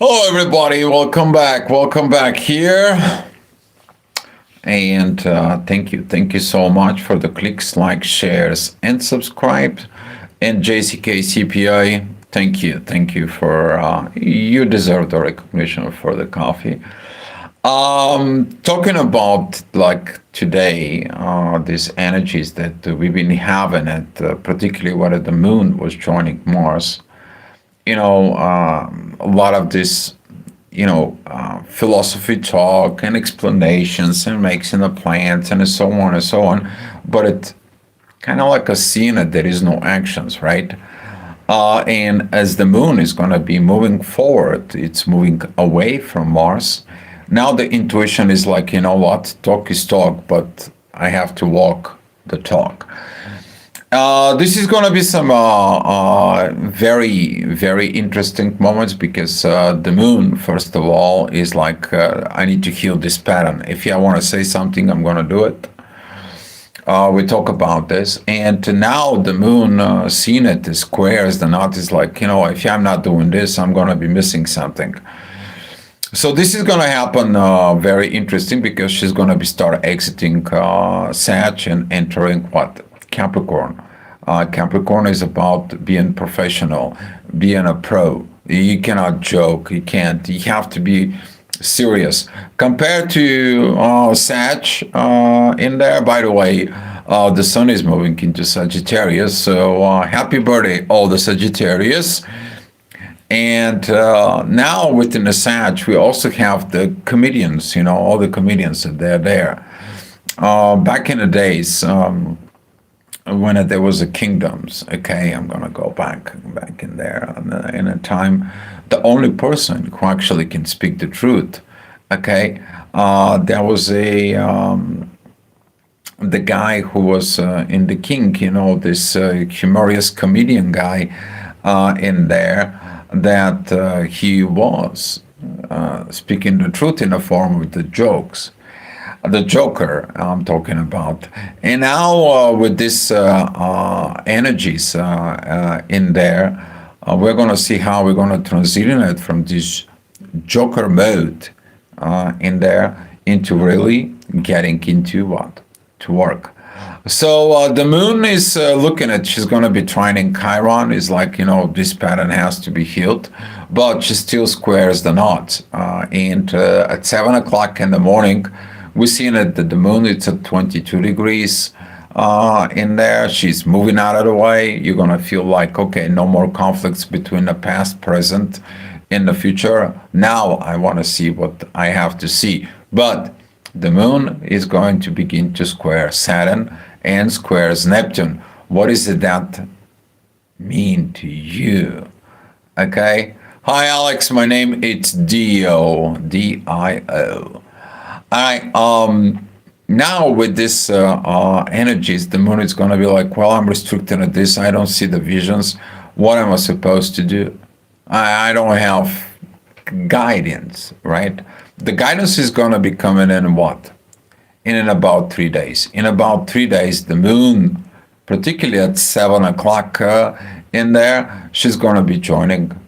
Hello, everybody. Welcome back. Welcome back here. And thank you so much for the clicks, likes, shares, and subscribe. And JCK CPI, thank you for you deserve the recognition for the coffee. Talking about like today, these energies that we've been having, at particularly when the moon was joining Mars. A lot of this, philosophy talk and explanations and making the plans and so on and so on. But it kind of like a scene that there is no actions, right? And as the moon is going to be moving forward, it's moving away from Mars. Now the intuition is like, you know what, talk is talk, but I have to walk the talk. This is going to be some very, very interesting moments because the moon, first of all, is like I need to heal this pattern. If I want to say something, I'm going to do it. We talk about this, and now the moon, seeing it as squares, the knot is like, if I'm not doing this, I'm going to be missing something. So this is going to happen very interesting because she's going to be start exiting Sag and entering what? Capricorn. Capricorn is about being professional, being a pro. You cannot joke. You can't. You have to be serious. Compared to Sag in there, by the way, the sun is moving into Sagittarius. So happy birthday, all the Sagittarius. And now within the Sag, we also have the comedians, all the comedians, they're there. Back in the days, when there was a kingdoms, okay, I'm gonna go back in there, in a time, the only person who actually can speak the truth, okay, there was the guy who was in the king, this humorous comedian guy in there, that he was speaking the truth in the form of the jokes. The Joker I'm talking about. And now with this energies in there, we're going to see how we're going to transition it from this Joker mode in there into really getting into what? To work. So the moon is looking at, she's going to be trining Chiron, is like, this pattern has to be healed, but she still squares the knot. And at 7 o'clock in the morning, we're seeing that the moon, it's at 22 degrees in there. She's moving out of the way. You're going to feel like, okay, no more conflicts between the past, present, and the future. Now I want to see what I have to see. But the moon is going to begin to square Saturn and squares Neptune. What does that mean to you? Okay. Hi, Alex. My name is Dio. D-I-O. All right. Now with this energies, the moon is going to be like, well, I'm restricted at this. I don't see the visions. What am I supposed to do? I don't have guidance, right? The guidance is going to be coming in what? In about 3 days. In about 3 days, the moon, particularly at 7 o'clock in there, she's going to be joining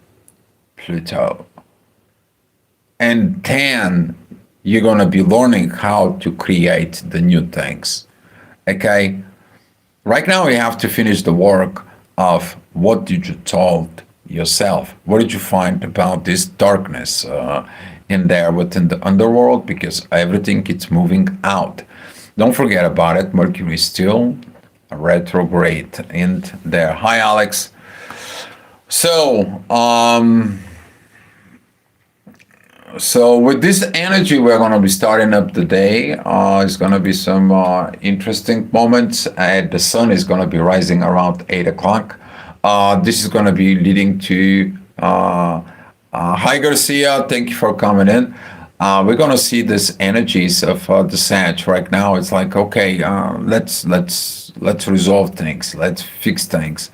Pluto. And then you're going to be learning how to create the new things. Okay? Right now, you have to finish the work of what did you told yourself? What did you find about this darkness in there within the underworld? Because everything is moving out. Don't forget about it. Mercury is still retrograde in there. Hi, Alex. So, so with this energy, we're going to be starting up the day. It's going to be some interesting moments. The sun is going to be rising around 8 o'clock. This is going to be leading to... hi, Garcia. Thank you for coming in. We're going to see these energies of the Sag right now. It's like, okay, let's resolve things. Let's fix things.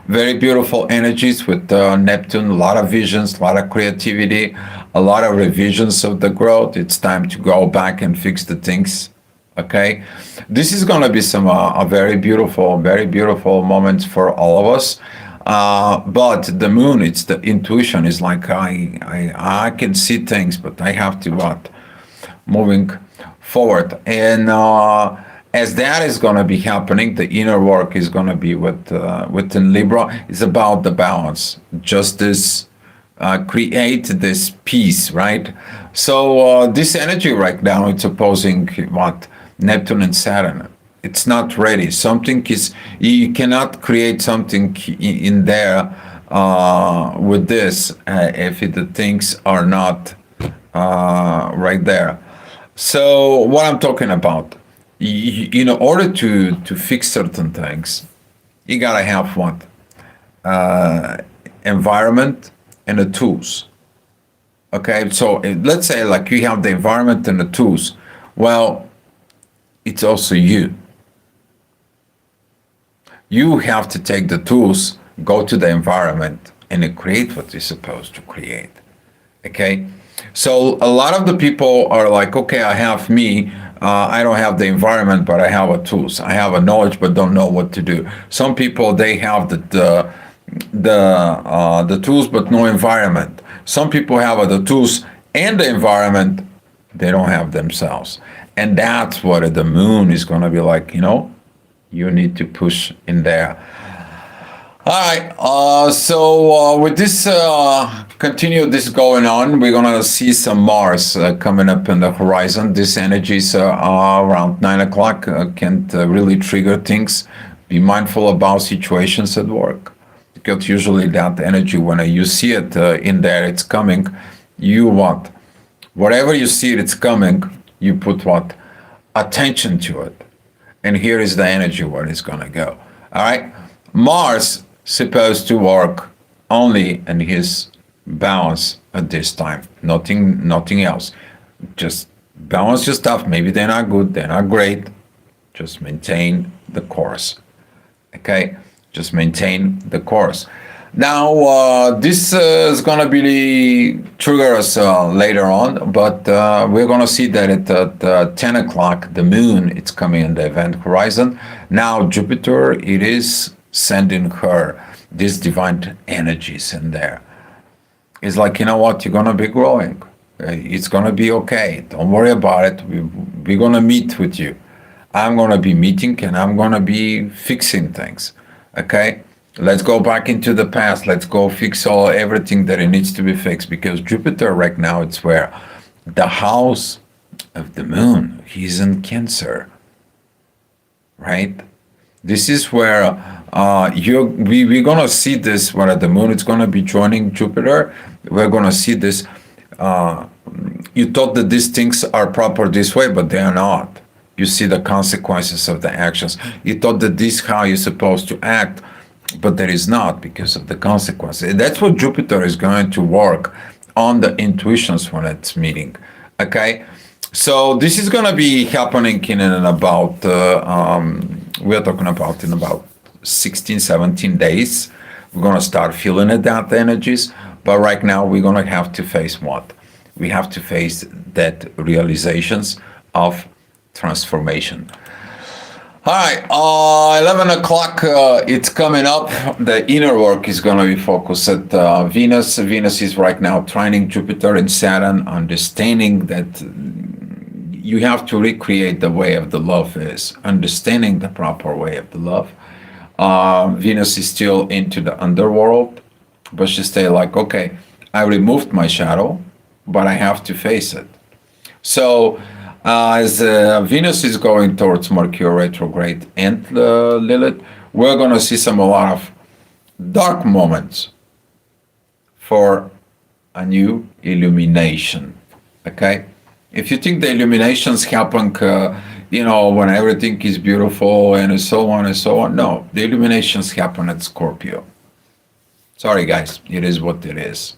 Very beautiful energies with Neptune, a lot of visions, a lot of creativity, a lot of revisions of the growth. It's time to go back and fix the things. Okay, this is going to be some very beautiful moments for all of us. But the moon, it's the intuition. Is like I can see things, but I have to what moving forward. And as that is going to be happening, the inner work is going to be within Libra. It's about the balance, justice, create this peace, right? So this energy right now, it's opposing what Neptune and Saturn. It's not ready. Something is, you cannot create something in there with this if the things are not right there. So what I'm talking about, in order to fix certain things, you gotta have what environment and the tools. Okay, so let's say like you have the environment and the tools. Well, it's also you. You have to take the tools, go to the environment, and create what you're supposed to create. Okay, so a lot of the people are like, okay, I have me. I don't have the environment, but I have a tools. I have a knowledge, but don't know what to do. Some people, they have the tools, but no environment. Some people have the tools and the environment. They don't have themselves, and that's what the moon is going to be like. You need to push in there. All right. So with this continue this going on, we're gonna see some Mars coming up in the horizon. This energies around 9 o'clock can really trigger things. Be mindful about situations at work, because usually that energy, when you see it in there, it's coming. You what? Whatever you see it's coming, you put what? Attention to it. And here is the energy where it's gonna go. All right. Mars supposed to work only in his balance at this time. Nothing else. Just balance your stuff. Maybe they're not good, they're not great. Just maintain the course. Okay? Just maintain the course. Now, this is going to be trigger us later on, but we're going to see that at 10 o'clock, the moon, it's coming in the event horizon. Now, Jupiter, it is sending her these divine energies in there. It's like, you know what, you're going to be growing. It's going to be okay. Don't worry about it. We're going to meet with you. I'm going to be meeting and I'm going to be fixing things. Okay? Let's go back into the past. Let's go fix everything that it needs to be fixed, because Jupiter right now, it's where the house of the moon, he's in Cancer, right? This is where we're going to see this, where the moon is going to be joining Jupiter. We're going to see this. You thought that these things are proper this way, but they are not. You see the consequences of the actions. You thought that this is how you're supposed to act, but there is not, because of the consequences. That's what Jupiter is going to work on, the intuitions when it's meeting. Okay, so this is going to be happening in and about we're talking about in about 16 17 days. We're going to start feeling it, that energies, but right now we're going to have to face what? We have to face that realizations of transformation. All right, 11 o'clock, it's coming up. The inner work is going to be focused at Venus. Venus is right now trining Jupiter and Saturn, understanding that you have to recreate the way of the love is, understanding the proper way of the love. Venus is still into the underworld, but she stay like, okay, I removed my shadow, but I have to face it. So, as Venus is going towards Mercury retrograde and Lilith, we're going to see a lot of dark moments for a new illumination. Okay? If you think the illuminations happen, when everything is beautiful and so on and so on, no, the illuminations happen at Scorpio. Sorry, guys, it is what it is.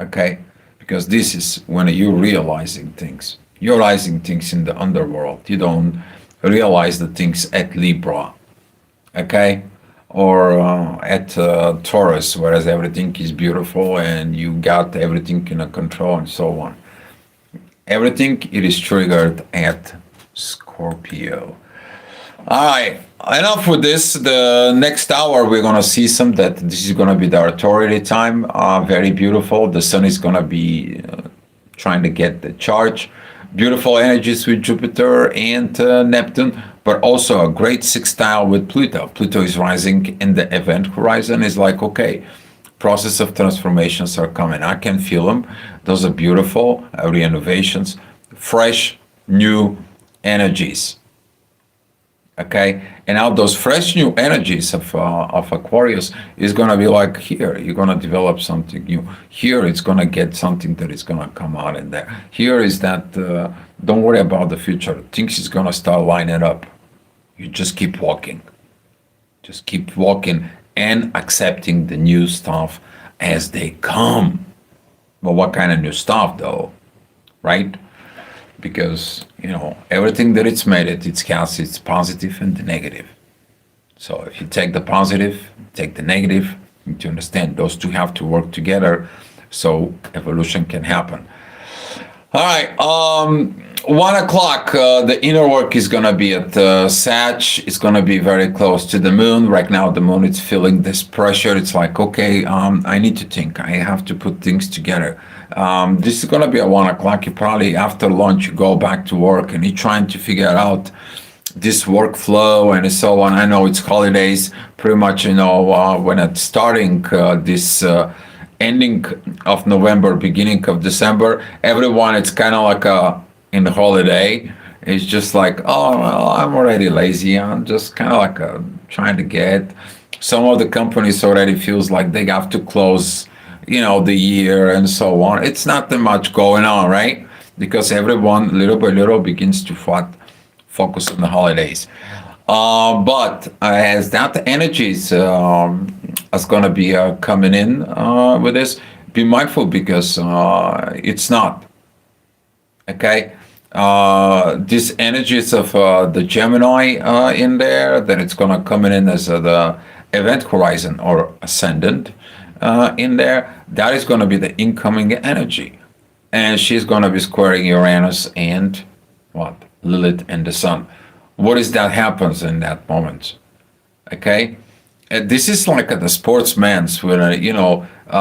Okay? Because this is when you're realizing things. You're realizing things in the underworld. You don't realize the things at Libra, okay? Or at Taurus, whereas everything is beautiful and you got everything in a control and so on. Everything, it is triggered at Scorpio. All right, enough with this. The next hour, we're gonna see some that this is gonna be the authority time. Very beautiful. The sun is gonna be trying to get the charge. Beautiful energies with Jupiter and Neptune, but also a great sextile with Pluto. Pluto is rising in the event horizon. Is like, okay, process of transformations are coming. I can feel them. Those are beautiful renovations, fresh, new energies. Okay, and now those fresh new energies of Aquarius is going to be like, here you're going to develop something new, here it's going to get something that is going to come out in there, here is that don't worry about the future, things is going to start lining up. You just keep walking and accepting the new stuff as they come. But what kind of new stuff though, right? Because everything that it's made it's has its positive and the negative. So if you take the positive, take the negative, you need to understand those two have to work together so evolution can happen. All right, 1 o'clock, the inner work is going to be at Sag. It's going to be very close to the moon. Right now, the moon is feeling this pressure. It's like, okay, I need to think. I have to put things together. This is going to be at 1 o'clock. You probably, after lunch, you go back to work and you're trying to figure out this workflow and so on. I know it's holidays, pretty much, when it's starting this ending of November, beginning of December, everyone, it's kind of like in the holiday. It's just like, oh, well, I'm already lazy. I'm just kind of like trying to get. Some of the companies already feels like they have to close, the year and so on. It's not that much going on, right? Because everyone, little by little, begins to focus on the holidays. But as that energies is going to be coming in with this, be mindful because it's not. Okay? These energies of the Gemini in there, that it's going to come in as the event horizon or ascendant in there, that is going to be the incoming energy. And she's going to be squaring Uranus and what? Lilith and the Sun. What is that happens in that moment? Okay? This is like the sportsmen's where,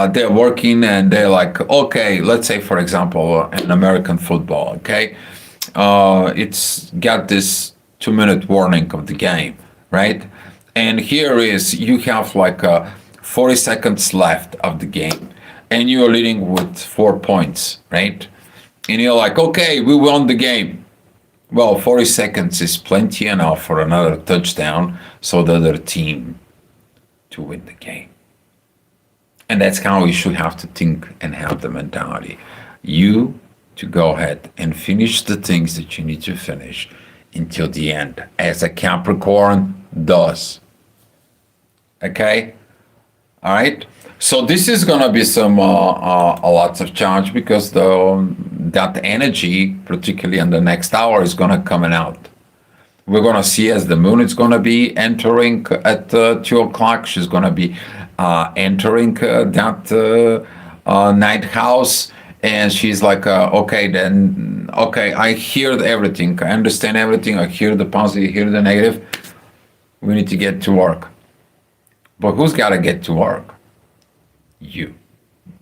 they're working and they're like, okay, let's say, for example, in American football, okay? It's got this 2-minute warning of the game, right? And here is, you have like 40 seconds left of the game and you're leading with 4 points, right? And you're like, okay, we won the game. Well, 40 seconds is plenty enough for another touchdown so the other team to win the game. And that's how you should have to think and have the mentality. You to go ahead and finish the things that you need to finish until the end, as a Capricorn does. Okay? All right? So this is going to be some a lots of challenge because that energy, particularly in the next hour, is going to coming out. We're going to see as the moon is going to be entering at 2 o'clock. She's going to be entering that ninth house. And she's like, okay, then, okay, I hear everything. I understand everything. I hear the positive, hear the negative. We need to get to work. But who's got to get to work? You.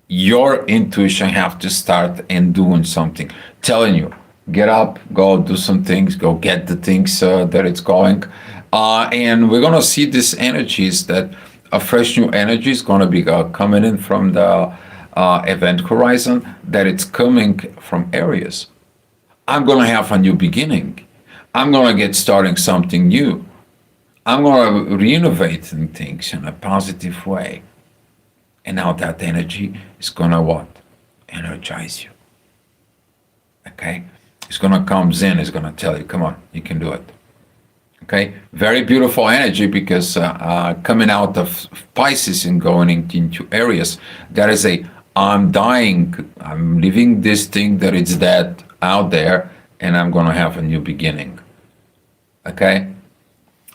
Your intuition have to start and doing something. Telling you, get up, go do some things, go get the things that it's going. And we're going to see these energies that a fresh new energy is going to be coming in from the event horizon, that it's coming from Aries. I'm going to have a new beginning. I'm going to get starting something new. I'm going to renovate things in a positive way. And now that energy is going to what? Energize you. Okay? It's going to come in. It's going to tell you, come on, you can do it. Okay? Very beautiful energy because coming out of Pisces and going into Aries, that is I'm dying. I'm leaving this thing that it's dead out there and I'm going to have a new beginning. Okay?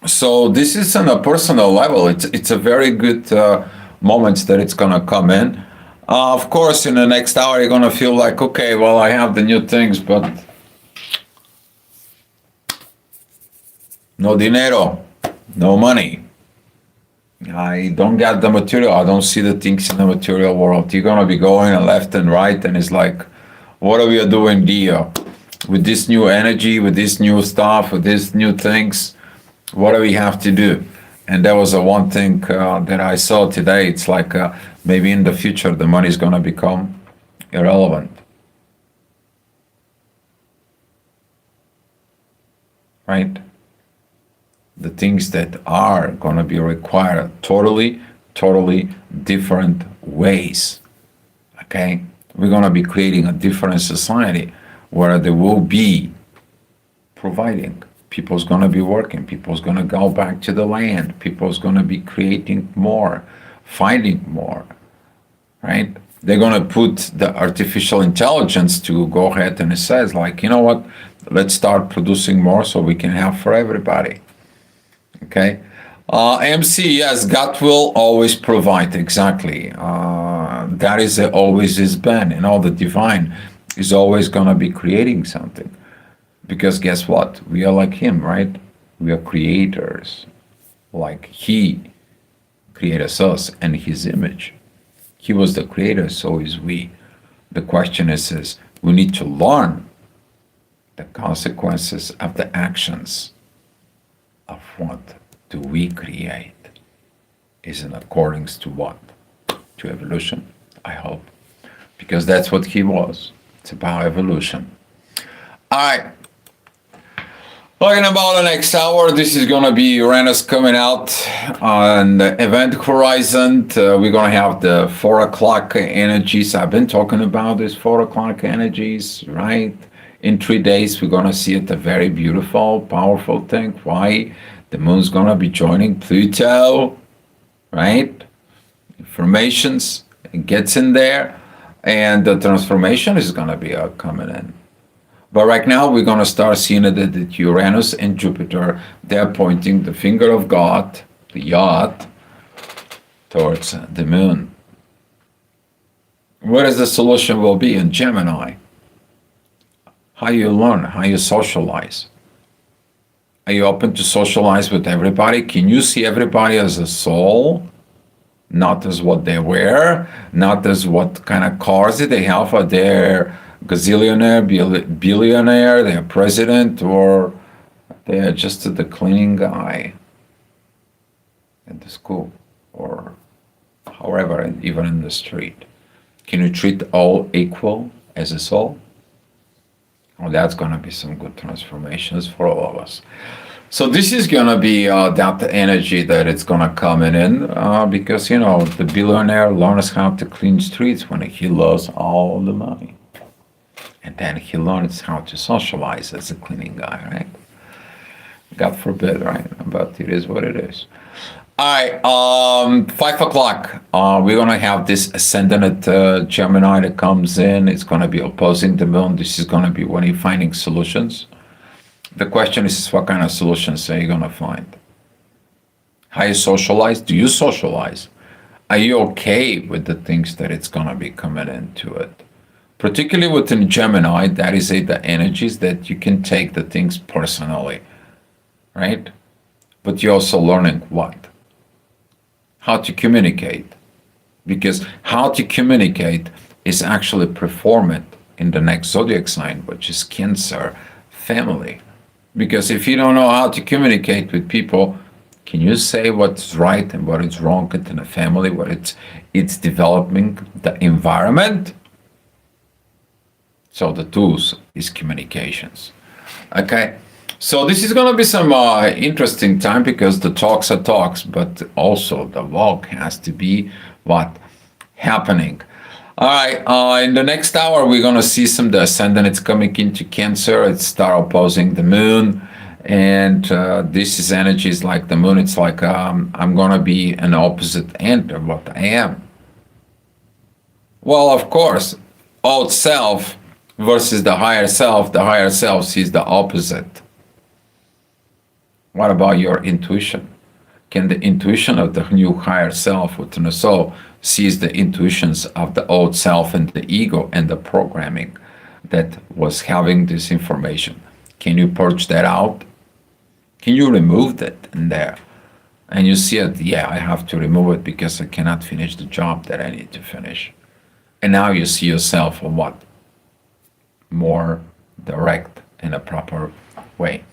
So this is on a personal level. It's a very good moments that it's going to come in. Of course, in the next hour, you're going to feel like, okay, well, I have the new things, but no dinero, no money. I don't get the material. I don't see the things in the material world. You're gonna be going left and right, and it's like, what are we doing here with this new energy, with this new stuff, with these new things? What do we have to do? And that was the one thing that I saw today. It's like maybe in the future the money is gonna become irrelevant, right? The things that are going to be required totally different ways. Okay, we're going to be creating a different society where there will be providing. People's going to be working. People's going to go back to the land. People's going to be creating more, finding more, right? They're going to put the artificial intelligence to go ahead and it says like, you know what, let's start producing more so we can have for everybody. Okay. MC, yes, God will always provide. Exactly. That is always has been. And all the divine is always going to be creating something. Because guess what? We are like Him, right? We are creators. Like He created us in His image. He was the creator, so is we. The question is we need to learn the consequences of the actions of what do we create is in accordance to what? To evolution, I hope. Because that's what he was. It's about evolution. All right. Talking about the next hour, this is going to be Uranus coming out on the event horizon. We're going to have the 4 o'clock energies. I've been talking about these 4 o'clock energies, right? In 3 days, we're going to see it a very beautiful, powerful thing. Why? The moon's going to be joining Pluto, right? Informations, it gets in there, and the transformation is going to be coming in. But right now, we're going to start seeing that Uranus and Jupiter, they're pointing the finger of God, the yacht, towards the moon. What is the solution will be in Gemini? How you learn, how you socialize. Are you open to socialize with everybody? Can you see everybody as a soul? Not as what they wear, not as what kind of cars they have. Are they gazillionaire, billionaire, they're president, or they're just the cleaning guy at the school, or however, even in the street? Can you treat all equal as a soul? Well, that's going to be some good transformations for all of us. So this is going to be that energy that it's going to come in because, you know, the billionaire learns how to clean streets when he lost all the money. And then he learns how to socialize as a cleaning guy, right? God forbid, right? But it is what it is. All right, 5 o'clock, we're going to have this ascendant Gemini that comes in. It's going to be opposing the moon. This is going to be when you're finding solutions. The question is, what kind of solutions are you going to find? How you socialize? Do you socialize? Are you okay with the things that it's going to be coming into it? Particularly within Gemini, that is the energies that you can take the things personally, right? But you're also learning what? How to communicate. Because how to communicate is actually performed in the next zodiac sign, which is Cancer, family. Because if you don't know how to communicate with people, can you say what's right and what is wrong in the family, what it's developing, the environment? So the tools is communications. Okay. So this is going to be some interesting time because the talks are talks, but also the walk has to be what happening. All right, in the next hour, we're going to see some the ascendant. It's coming into Cancer. It's start opposing the moon. And this is energies like the moon. It's like I'm going to be an opposite end of what I am. Well, of course, old self versus the higher self. The higher self sees the opposite. What about your intuition? Can the intuition of the new higher self within the soul sees the intuitions of the old self and the ego and the programming that was having this information? Can you purge that out? Can you remove that in there? And you see it, yeah, I have to remove it because I cannot finish the job that I need to finish. And now you see yourself on what? More direct in a proper way.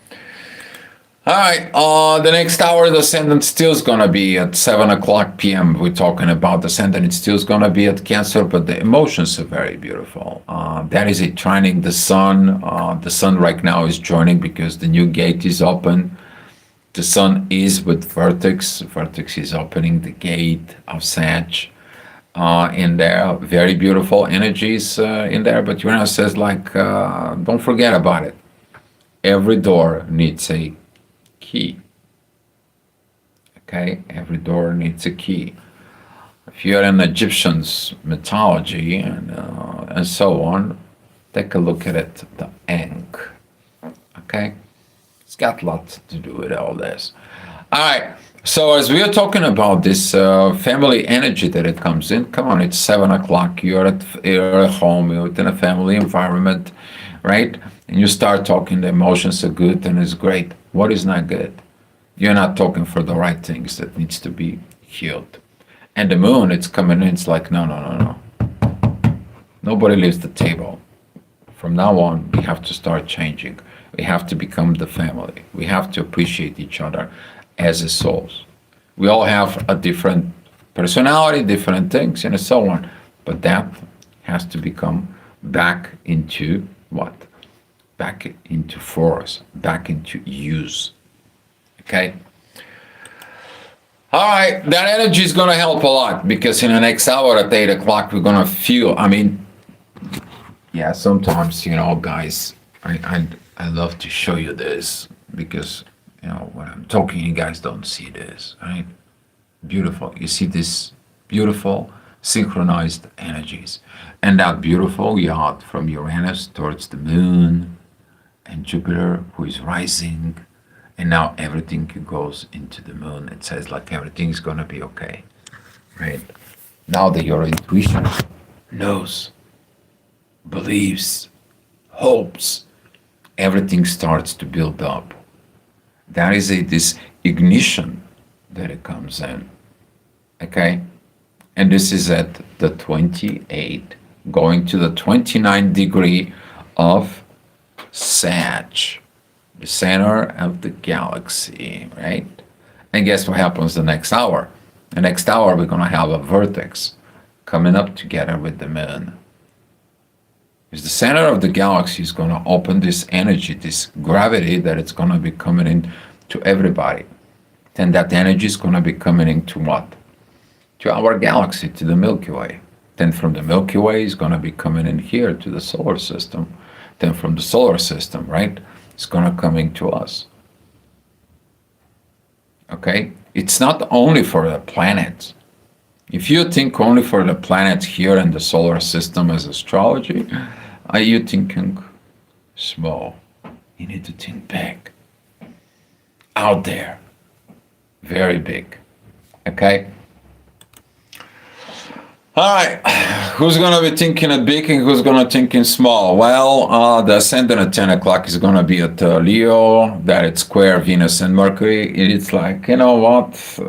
All right, the next hour, the ascendant still is going to be at 7 o'clock p.m. We're talking about the ascendant. It's still going to be at Cancer, but the emotions are very beautiful. That is it, trining the sun. The sun right now is joining because the new gate is open. The sun is with Vertex. Vertex is opening the gate of Sag in there. Very beautiful energies in there. But Uranus says, like, don't forget about it. Every door needs a key. Okay, every door needs a key. If you're in Egyptian's mythology and so on, take a look at it. The Ankh. Okay, it's got lots to do with all this. All right. So as we are talking about this family energy that it comes in, come on, it's 7 o'clock. You're at home. You're within a family environment, right? And you start talking. The emotions are good and it's great. What is not good? You're not talking for the right things that needs to be healed. And the moon, it's coming in. It's like, no, no, no, no. Nobody leaves the table. From now on, we have to start changing. We have to become the family. We have to appreciate each other as a souls. We all have a different personality, different things, and so on. But that has to become back into what? Back into force, back into use. Okay? All right, that energy is going to help a lot because in the next hour at 8 o'clock, we're going to feel, yeah, sometimes, guys, I love to show you this because, when I'm talking, you guys don't see this, right? Beautiful. You see this beautiful synchronized energies. And that beautiful yacht from Uranus towards the moon and Jupiter, who is rising. And now everything goes into the moon. It says like everything's going to be okay, right? Now that your intuition knows, believes, hopes, everything starts to build up. That is this ignition that it comes in, okay? And this is at the 28, going to the 29 degree of Sag, the center of the galaxy, right? And guess what happens the next hour? The next hour, we're going to have a vertex coming up together with the moon. Because the center of the galaxy is going to open this energy, this gravity that it's going to be coming in to everybody. Then that energy is going to be coming into what? To our galaxy, to the Milky Way. Then from the Milky Way is going to be coming in here to the solar system. Then from the solar system, right? It's going to come into us. Okay? It's not only for the planets. If you think only for the planets here in the solar system as astrology, are you thinking small? You need to think big. Out there. Very big. Okay? All right, who's going to be thinking at big and who's going to think in small? Well, the ascendant at 10 o'clock is going to be at Leo, that it's square Venus and Mercury. It's like, you know what?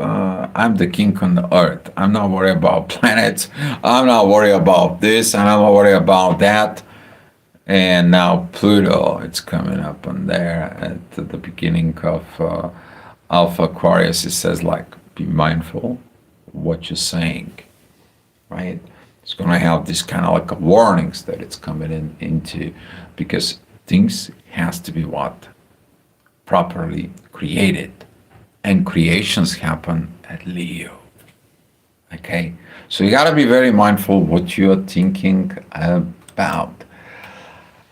I'm the king on the earth. I'm not worried about planets. I'm not worried about this. And I'm not worried about that. And now Pluto, it's coming up on there at the beginning of Alpha Aquarius. It says, like, be mindful of what you're saying. Right? It's going to have this kind of like warnings that it's coming into because things has to be what? Properly created. And creations happen at Leo. Okay? So you got to be very mindful what you're thinking about.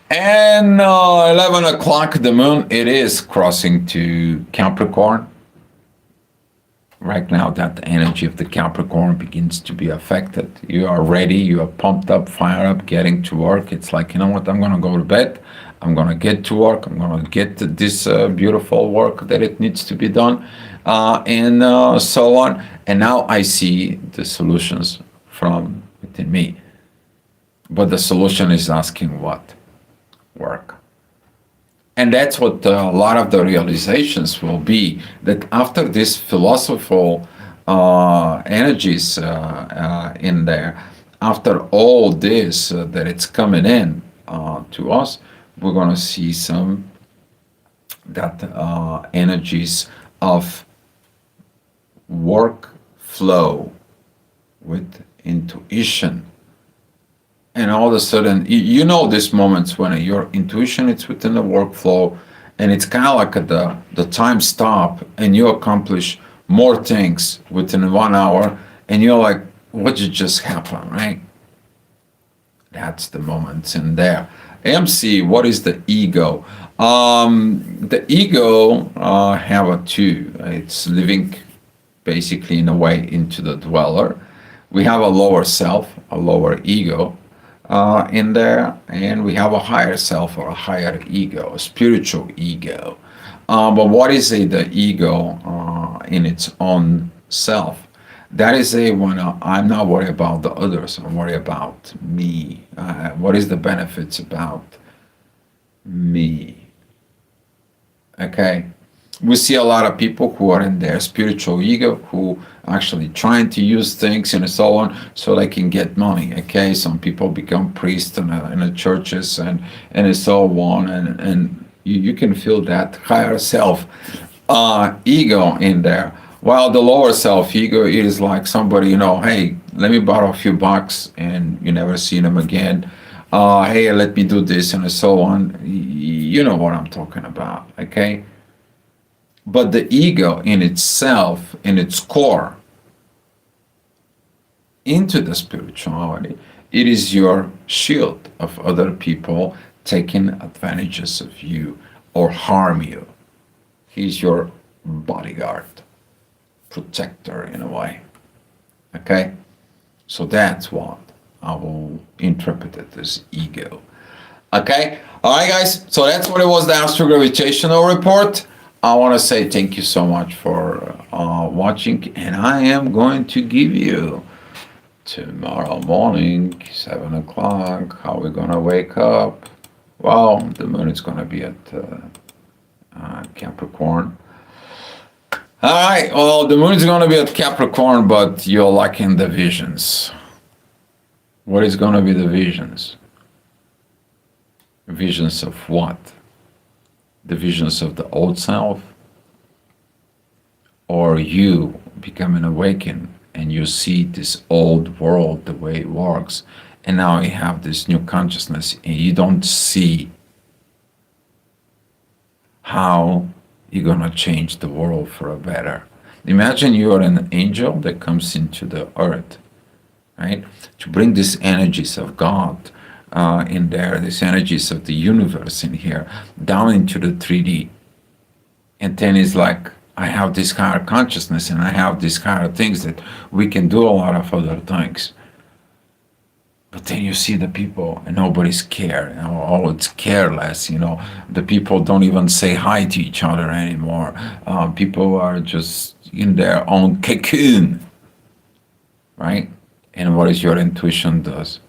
And 11 o'clock, the moon, it is crossing to Capricorn. Right now, that energy of the Capricorn begins to be affected. You are ready, you are pumped up, fired up, getting to work. It's like, you know what, I'm going to go to bed. I'm going to get to work. I'm going to get this beautiful work that it needs to be done, and so on. And now I see the solutions from within me. But the solution is asking what? Work. And that's what a lot of the realizations will be, that after these philosophical energies in there, after all this that it's coming in to us, we're going to see some that energies of work flow with intuition. And all of a sudden, you know these moments when your intuition is within the workflow, and it's kind of like the time stop, and you accomplish more things within 1 hour, and you're like, what did just happen, right? That's the moments in there. MC, what is the ego? The ego have a two. It's living basically in a way into the dweller. We have a lower self, a lower ego in there, and we have a higher self or a higher ego, a spiritual ego. But what is the ego in its own self? That is when I'm not worried about the others, I'm worried about me. What is the benefits about me? Okay. We see a lot of people who are in their spiritual ego who actually trying to use things and so on so they can get money. Okay, some people become priests in the churches and so on, and you can feel that higher self ego in there. While the lower self ego is like somebody, hey, let me borrow a few bucks, and you never see them again. Hey, let me do this and so on. You know what I'm talking about, okay? But the ego in itself, in its core, into the spirituality, it is your shield of other people taking advantages of you or harm you. He's your bodyguard, protector in a way. Okay? So that's what I will interpret it as ego. Okay? Alright guys, so that's what it was, the astrogravitational report. I want to say thank you so much for watching, and I am going to give you tomorrow morning, 7 o'clock, how we're going to wake up. Well, the moon is going to be at Capricorn. All right, well, the moon is going to be at Capricorn, but you're lacking the visions. What is going to be the visions? Visions of what? The visions of the old self, or you becoming awakened and you see this old world the way it works, and now you have this new consciousness and you don't see how you're gonna change the world for a better. Imagine you are an angel that comes into the earth, right, to bring these energies of God in there, these energies of the universe in here, down into the 3D. And then it's like, I have this higher consciousness and I have these higher things that we can do a lot of other things. But then you see the people and nobody's care. Oh, it's careless, The people don't even say hi to each other anymore. People are just in their own cocoon, right? And what is your intuition does?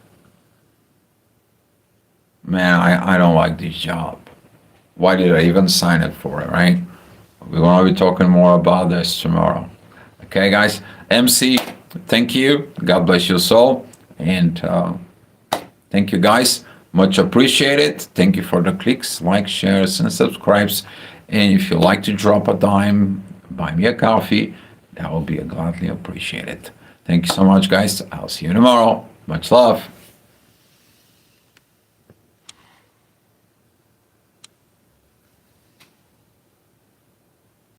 Man, I don't like this job. Why did I even sign up for it, right? We're going to be talking more about this tomorrow. Okay, guys? MC, thank you. God bless your soul. And thank you, guys. Much appreciated. Thank you for the clicks, likes, shares, and subscribes. And if you'd like to drop a dime, buy me a coffee, that will be gladly appreciated. Thank you so much, guys. I'll see you tomorrow. Much love.